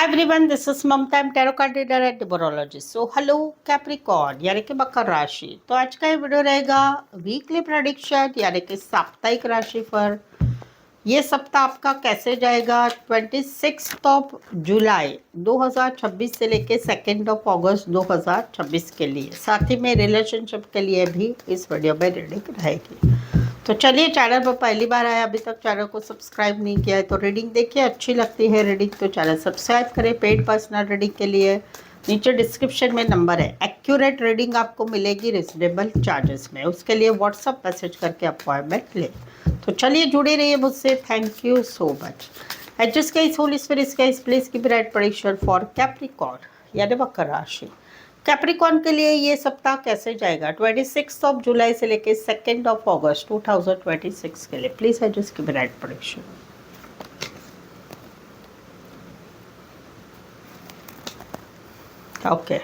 Hi everyone, this is Mamta. I'm tarot card reader and numerologist. So hello Capricorn यानी कि मकर राशि। तो आज का ये वीडियो रहेगा वीकली प्रेडिक्शन यानी कि साप्ताहिक राशि पर। ये सप्ताह आपका कैसे जाएगा 26 जुलाई 2026 से लेके 2 अगस्त 2026 के लिए। साथ ही में रिलेशनशिप के लिए भी इस वीडियो में रीडिंग रहेगी। तो चलिए, चैनल पर पहली बार आया, अभी तक चैनल को सब्सक्राइब नहीं किया है तो रीडिंग देखिए, अच्छी लगती है रीडिंग तो चैनल सब्सक्राइब करें। पेड पर्सनल रीडिंग के लिए नीचे डिस्क्रिप्शन में नंबर है। एक्यूरेट रीडिंग आपको मिलेगी रिजनेबल चार्जेस में, उसके लिए व्हाट्सअप मैसेज करके अपॉइंटमेंट लें। तो चलिए, जुड़े रहिए मुझसे। Thank you so much. Adjust guys, Holi spirit guys, please keep right prediction for Capricorn यानी मकर राशि। कैप्रिकॉर्न के लिए ये सप्ताह कैसे जाएगा 26 जुलाई से लेके 2 अगस्त 2026 के लिए। Please adjust keep right prediction. Okay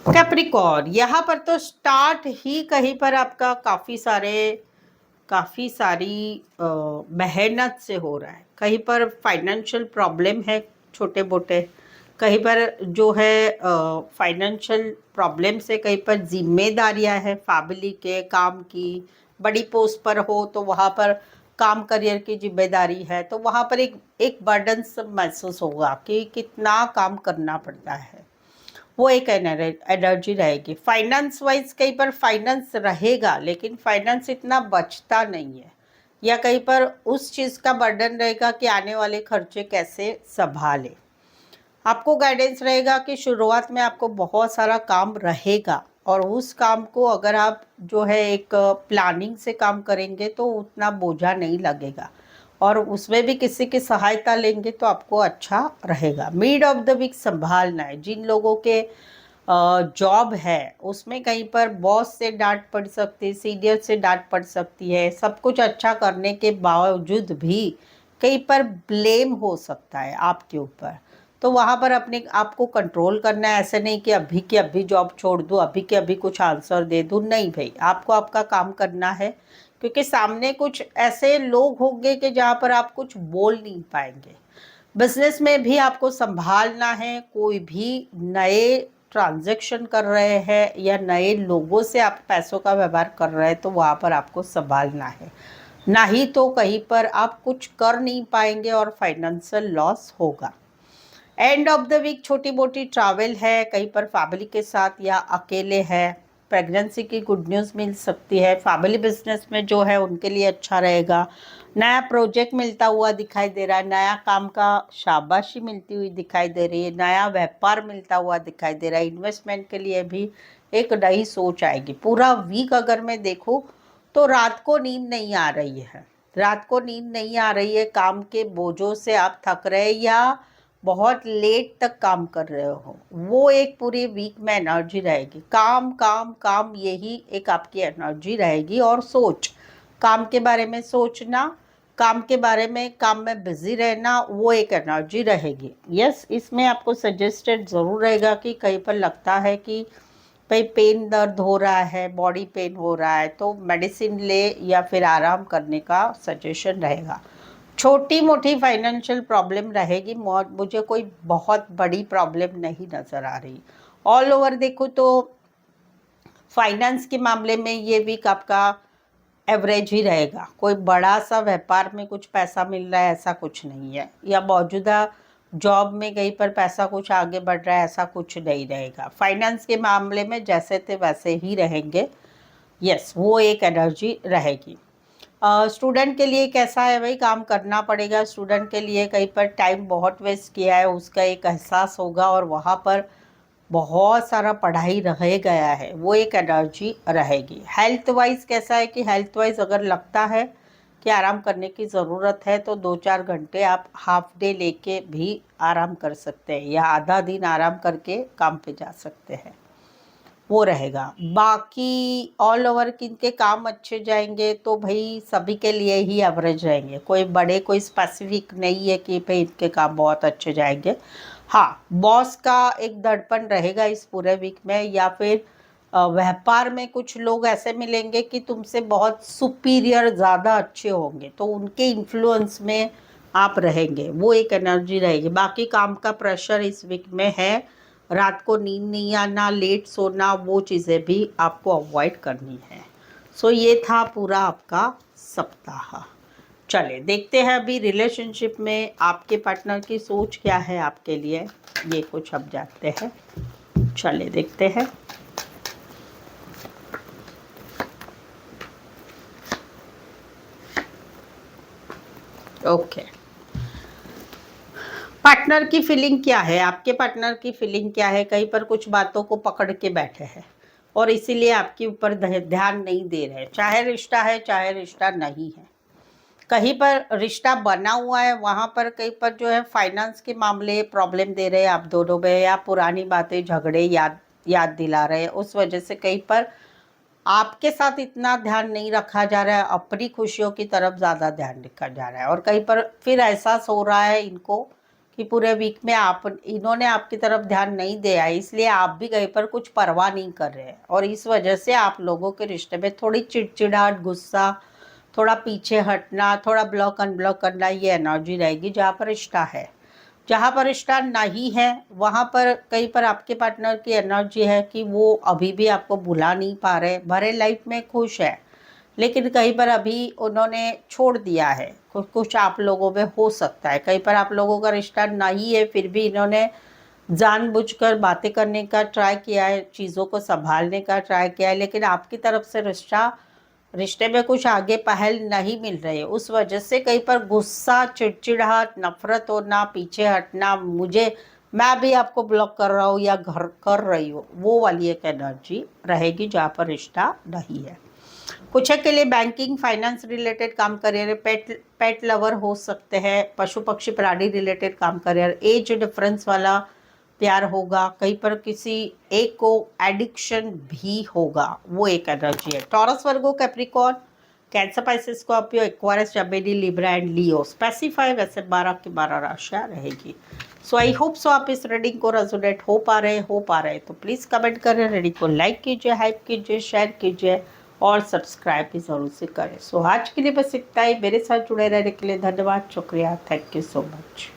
Capricorn, यहाँ पर तो स्टार्ट ही कहीं पर आपका काफ़ी सारी मेहनत से हो रहा है। कहीं पर फाइनेंशियल प्रॉब्लम है छोटे मोटे, कहीं पर जो है फाइनेंशियल प्रॉब्लम से कहीं पर जिम्मेदारियां हैं फैमिली के, काम की। बड़ी पोस्ट पर हो तो वहाँ पर काम करियर की जिम्मेदारी है, तो वहाँ पर एक बर्डन महसूस होगा कि कितना काम करना पड़ता है। वो एक एनर्जी रहेगी। फाइनेंस वाइज कहीं पर फाइनेंस रहेगा, लेकिन फाइनेंस इतना बचता नहीं है, या कहीं पर उस चीज़ का बर्डन रहेगा कि आने वाले खर्चे कैसे संभाले। आपको गाइडेंस रहेगा कि शुरुआत में आपको बहुत सारा काम रहेगा, और उस काम को अगर आप जो है एक प्लानिंग से काम करेंगे तो उतना बोझा नहीं लगेगा, और उसमें भी किसी की सहायता लेंगे तो आपको अच्छा रहेगा। मिड ऑफ द वीक संभालना है। जिन लोगों के जॉब है उसमें कहीं पर बॉस से डांट पड़ सकती है, सीनियर से डांट पड़ सकती है। सब कुछ अच्छा करने के बावजूद भी कहीं पर ब्लेम हो सकता है आपके ऊपर, तो वहाँ पर अपने आप को कंट्रोल करना है। ऐसे नहीं कि अभी के अभी जॉब छोड़ दूँ, अभी के अभी कुछ आंसर दे दूँ। नहीं भाई, आपको आपका काम करना है, क्योंकि सामने कुछ ऐसे लोग होंगे कि जहाँ पर आप कुछ बोल नहीं पाएंगे। बिजनेस में भी आपको संभालना है। कोई भी नए ट्रांजैक्शन कर रहे हैं या नए लोगों से आप पैसों का व्यवहार कर रहे हैं तो वहाँ पर आपको संभालना है, ना ही तो कहीं पर आप कुछ कर नहीं पाएंगे और फाइनेंशियल लॉस होगा। एंड ऑफ द वीक छोटी मोटी ट्रैवल है, कहीं पर फैमिली के साथ या अकेले है। प्रेगनेंसी की गुड न्यूज़ मिल सकती है। फैमिली बिजनेस में जो है उनके लिए अच्छा रहेगा। नया प्रोजेक्ट मिलता हुआ दिखाई दे रहा है, नया काम का शाबाशी मिलती हुई दिखाई दे रही है, नया व्यापार मिलता हुआ दिखाई दे रहा है। इन्वेस्टमेंट के लिए भी एक नई सोच आएगी। पूरा वीक अगर मैं देखूँ तो रात को नींद नहीं आ रही है, रात को नींद नहीं आ रही है। काम के बोझों से आप थक रहे या बहुत लेट तक काम कर रहे हो, वो एक पूरी वीक में एनर्जी रहेगी। काम काम काम, यही एक आपकी एनर्जी रहेगी। और सोच, काम के बारे में सोचना, काम के बारे में, काम में बिजी रहना, वो एक एनर्जी रहेगी। यस, इसमें आपको सजेस्टेड ज़रूर रहेगा कि कहीं पर लगता है कि भाई पेन, दर्द हो रहा है, बॉडी पेन हो रहा है, तो मेडिसिन ले या फिर आराम करने का सजेशन रहेगा। छोटी मोटी फाइनेंशियल प्रॉब्लम रहेगी, मुझे कोई बहुत बड़ी प्रॉब्लम नहीं नज़र आ रही। ऑल ओवर देखो तो फाइनेंस के मामले में ये वीक आपका एवरेज ही रहेगा। कोई बड़ा सा व्यापार में कुछ पैसा मिल रहा है ऐसा कुछ नहीं है, या मौजूदा जॉब में कहीं पर पैसा कुछ आगे बढ़ रहा है ऐसा कुछ नहीं रहेगा। फाइनेंस के मामले में जैसे थे वैसे ही रहेंगे। यस, वो एक एनर्जी रहेगी। स्टूडेंट के लिए कैसा है भाई, काम करना पड़ेगा। स्टूडेंट के लिए कहीं पर टाइम बहुत वेस्ट किया है उसका एक एहसास होगा, और वहाँ पर बहुत सारा पढ़ाई रह गया है, वो एक एनर्जी रहेगी। हेल्थ वाइज कैसा है कि हेल्थ वाइज अगर लगता है कि आराम करने की ज़रूरत है तो 2-4 घंटे आप हाफ डे लेके भी आराम कर सकते हैं, या आधा दिन आराम करके काम पे जा सकते हैं, वो रहेगा। बाकी ऑल ओवर किनके काम अच्छे जाएंगे तो भाई सभी के लिए ही एवरेज रहेंगे। कोई बड़े, कोई स्पेसिफिक नहीं है कि भाई इनके काम बहुत अच्छे जाएंगे। हाँ, बॉस का एक दड़पण रहेगा इस पूरे वीक में, या फिर व्यापार में कुछ लोग ऐसे मिलेंगे कि तुमसे बहुत सुपीरियर, ज़्यादा अच्छे होंगे, तो उनके इन्फ्लुएंस में आप रहेंगे, वो एक एनर्जी रहेगी। बाकी काम का प्रेशर इस वीक में है, रात को नींद नहीं आना, लेट सोना, वो चीज़ें भी आपको अवॉइड करनी है। सो ये था पूरा आपका सप्ताह। चलिए देखते हैं अभी रिलेशनशिप में आपके पार्टनर की सोच क्या है आपके लिए, ये कुछ अब जानते हैं। चलिए देखते हैं। ओके, पार्टनर की फीलिंग क्या है, आपके पार्टनर की फीलिंग क्या है? कहीं पर कुछ बातों को पकड़ के बैठे हैं और इसीलिए आपके ऊपर ध्यान नहीं दे रहे, चाहे रिश्ता है चाहे रिश्ता नहीं है। कहीं पर रिश्ता बना हुआ है, वहाँ पर कहीं पर जो है फाइनेंस के मामले प्रॉब्लम दे रहे हैं आप दोनों में, या पुरानी बातें झगड़े याद दिला रहे हैं, उस वजह से कहीं पर आपके साथ इतना ध्यान नहीं रखा जा रहा है, अपनी खुशियों की तरफ ज़्यादा ध्यान रखा जा रहा है। और कहीं पर फिर एहसास हो रहा है इनको कि पूरे वीक में इन्होंने आपकी तरफ ध्यान नहीं दिया, इसलिए आप भी कहीं पर कुछ परवाह नहीं कर रहे हैं, और इस वजह से आप लोगों के रिश्ते में थोड़ी चिड़चिड़ाहट, गुस्सा, थोड़ा पीछे हटना, थोड़ा ब्लॉक अनब्लॉक करना, ये एनर्जी रहेगी जहाँ पर रिश्ता है। जहाँ पर रिश्ता नहीं है वहाँ पर कहीं पर आपके पार्टनर की एनर्जी है कि वो अभी भी आपको भुला नहीं पा रहे, भरे लाइफ में खुश है, लेकिन कहीं पर अभी उन्होंने छोड़ दिया है। कुछ आप लोगों में हो सकता है, कहीं पर आप लोगों का रिश्ता नहीं है, फिर भी इन्होंने जानबूझकर बातें करने का ट्राई किया है, चीज़ों को संभालने का ट्राई किया है, लेकिन आपकी तरफ से रिश्ते में कुछ आगे पहल नहीं मिल रही है। उस वजह से कहीं पर गुस्सा, चिड़चिड़ाहट, नफरत होना, पीछे हटना, मैं भी आपको ब्लॉक कर रहा हूँ या घर कर रही हूँ, वो वाली एक एनर्जी रहेगी जहाँ पर रिश्ता नहीं है। कुछ के लिए बैंकिंग, फाइनेंस रिलेटेड काम कर रहे हैं, पेट लवर हो सकते हैं, पशु पक्षी प्राणी रिलेटेड काम कर रहे हैं, एज डिफरेंस वाला प्यार होगा, कहीं पर किसी एक को एडिक्शन भी होगा, वो एक एनर्जी है। Taurus, Virgo, Capricorn, Cancer, Pisces, Scorpio, Aquarius, Gemini, Libra and Leo specify वैसे 12 की 12 राशियाँ रहेगी। सो आई होप सो आप इस रीडिंग को रेजोनेट हो पा रहे तो प्लीज़ कमेंट करें, रीडिंग को लाइक कीजिए, हाइप कीजिए, शेयर कीजिए और सब्सक्राइब भी ज़रूर से करें। सो आज के लिए बस इतना ही। मेरे साथ जुड़े रहने के लिए धन्यवाद, शुक्रिया, थैंक यू सो मच।